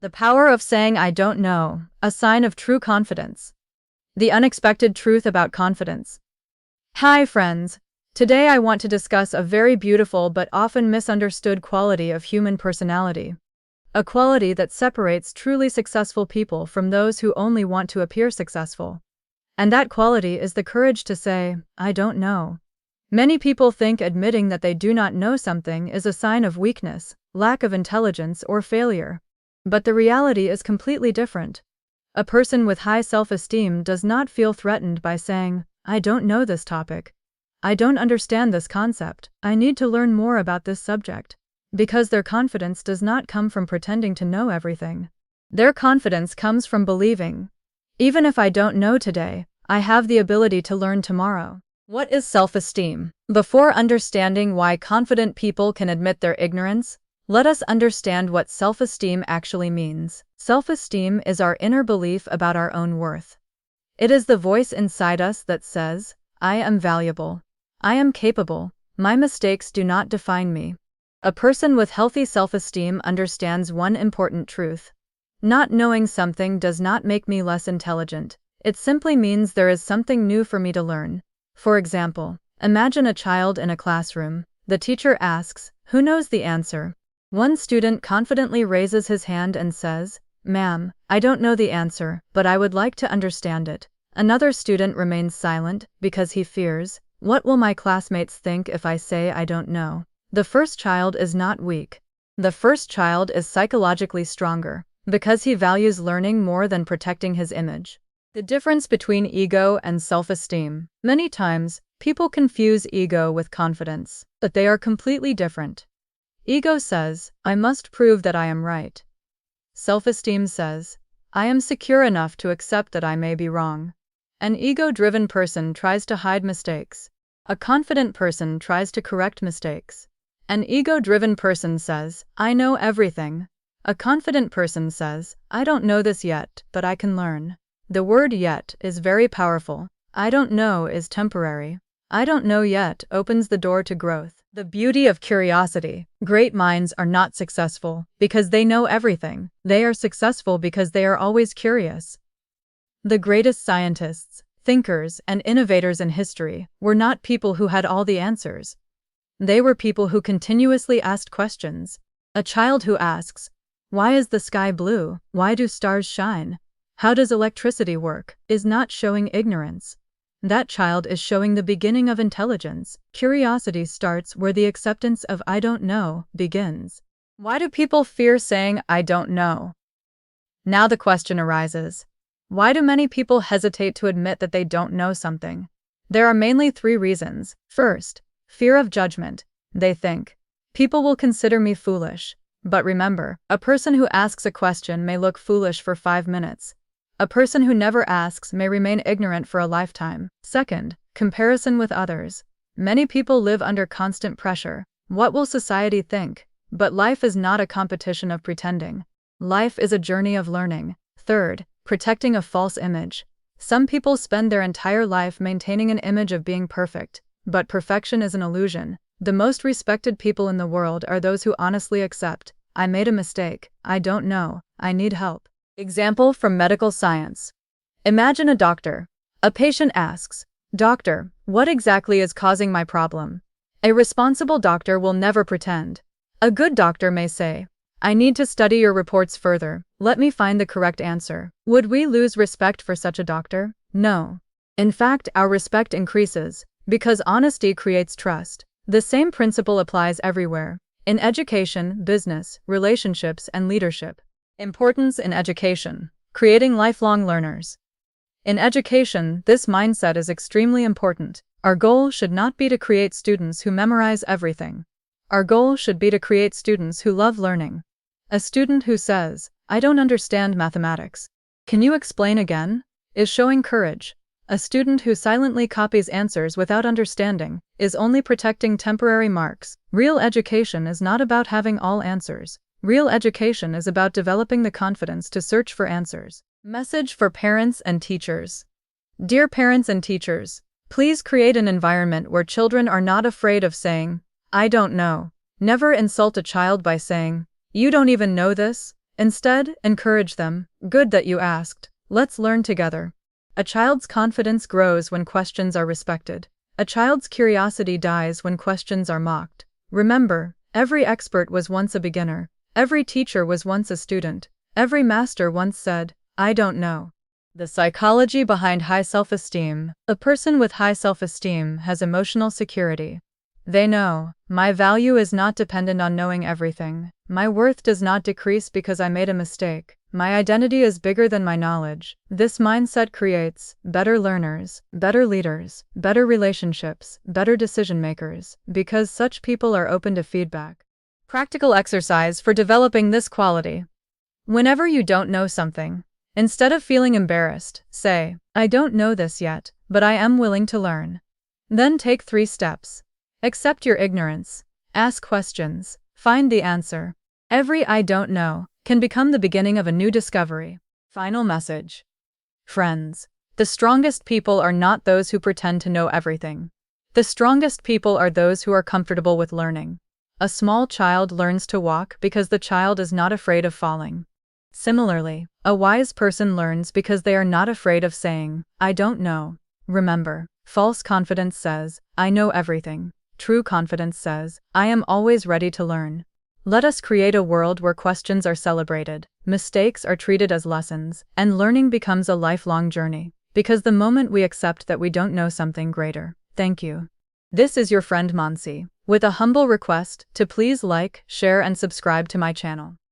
The power of saying I don't know, a sign of true confidence. The unexpected truth about confidence. Hi friends. Today I want to discuss a very beautiful but often misunderstood quality of human personality. A quality that separates truly successful people from those who only want to appear successful. And that quality is the courage to say, I don't know. Many people think admitting that they do not know something is a sign of weakness, lack of intelligence, or failure. But the reality is completely different. A person with high self-esteem does not feel threatened by saying, I don't know this topic. I don't understand this concept. I need to learn more about this subject. Because their confidence does not come from pretending to know everything. Their confidence comes from believing, even if I don't know today, I have the ability to learn tomorrow. What is self-esteem? Before understanding why confident people can admit their ignorance, let us understand what self-esteem actually means. Self-esteem is our inner belief about our own worth. It is the voice inside us that says, I am valuable. I am capable. My mistakes do not define me. A person with healthy self-esteem understands one important truth. Not knowing something does not make me less intelligent. It simply means there is something new for me to learn. For example, imagine a child in a classroom. The teacher asks, who knows the answer? One student confidently raises his hand and says, Ma'am, I don't know the answer, but I would like to understand it. Another student remains silent because he fears, what will my classmates think if I say I don't know? The first child is not weak. The first child is psychologically stronger because he values learning more than protecting his image. The difference between ego and self-esteem. Many times, people confuse ego with confidence, but they are completely different. Ego says, I must prove that I am right. Self-esteem says, I am secure enough to accept that I may be wrong. An ego-driven person tries to hide mistakes. A confident person tries to correct mistakes. An ego-driven person says, I know everything. A confident person says, I don't know this yet, but I can learn. The word yet is very powerful. I don't know is temporary. I don't know yet opens the door to growth. The beauty of curiosity. Great minds are not successful because they know everything. They are successful because they are always curious. The greatest scientists, thinkers, and innovators in history were not people who had all the answers. They were people who continuously asked questions. A child who asks, why is the sky blue? Why do stars shine? How does electricity work? Is not showing ignorance. That child is showing the beginning of intelligence. Curiosity starts where the acceptance of I don't know begins. Why do people fear saying I don't know? Now the question arises. Why do many people hesitate to admit that they don't know something? There are mainly 3 reasons. First, fear of judgment. They think, people will consider me foolish. But remember, a person who asks a question may look foolish for 5 minutes. A person who never asks may remain ignorant for a lifetime. Second, comparison with others. Many people live under constant pressure. What will society think? But life is not a competition of pretending. Life is a journey of learning. Third, protecting a false image. Some people spend their entire life maintaining an image of being perfect. But perfection is an illusion. The most respected people in the world are those who honestly accept, I made a mistake, I don't know, I need help. Example from medical science. Imagine a doctor. A patient asks, Doctor, what exactly is causing my problem? A responsible doctor will never pretend. A good doctor may say, I need to study your reports further, let me find the correct answer. Would we lose respect for such a doctor? No. In fact, our respect increases, because honesty creates trust. The same principle applies everywhere. In education, business, relationships, and leadership. Importance in education. Creating lifelong learners. In education, this mindset is extremely important. Our goal should not be to create students who memorize everything. Our goal should be to create students who love learning. A student who says, I don't understand mathematics. Can you explain again? Is showing courage. A student who silently copies answers without understanding is only protecting temporary marks. Real education is not about having all answers. Real education is about developing the confidence to search for answers. Message for parents and teachers. Dear parents and teachers, please create an environment where children are not afraid of saying, I don't know. Never insult a child by saying, you don't even know this. Instead, encourage them. Good that you asked. Let's learn together. A child's confidence grows when questions are respected. A child's curiosity dies when questions are mocked. Remember, every expert was once a beginner. Every teacher was once a student. Every master once said, "I don't know." The psychology behind high self-esteem. A person with high self-esteem has emotional security. They know, my value is not dependent on knowing everything. My worth does not decrease because I made a mistake. My identity is bigger than my knowledge. This mindset creates better learners, better leaders, better relationships, better decision makers, because such people are open to feedback. Practical exercise for developing this quality. Whenever you don't know something, instead of feeling embarrassed, say, "I don't know this yet, but I am willing to learn." Then take 3 steps. Accept your ignorance. Ask questions. Find the answer. Every "I don't know" can become the beginning of a new discovery. Final message. Friends, the strongest people are not those who pretend to know everything. The strongest people are those who are comfortable with learning. A small child learns to walk because the child is not afraid of falling. Similarly, a wise person learns because they are not afraid of saying, "I don't know." Remember, false confidence says, "I know everything." True confidence says, "I am always ready to learn." Let us create a world where questions are celebrated, mistakes are treated as lessons, and learning becomes a lifelong journey. Because the moment we accept that we don't know something greater. Thank you. This is your friend Mansi, with a humble request to please like, share and subscribe to my channel.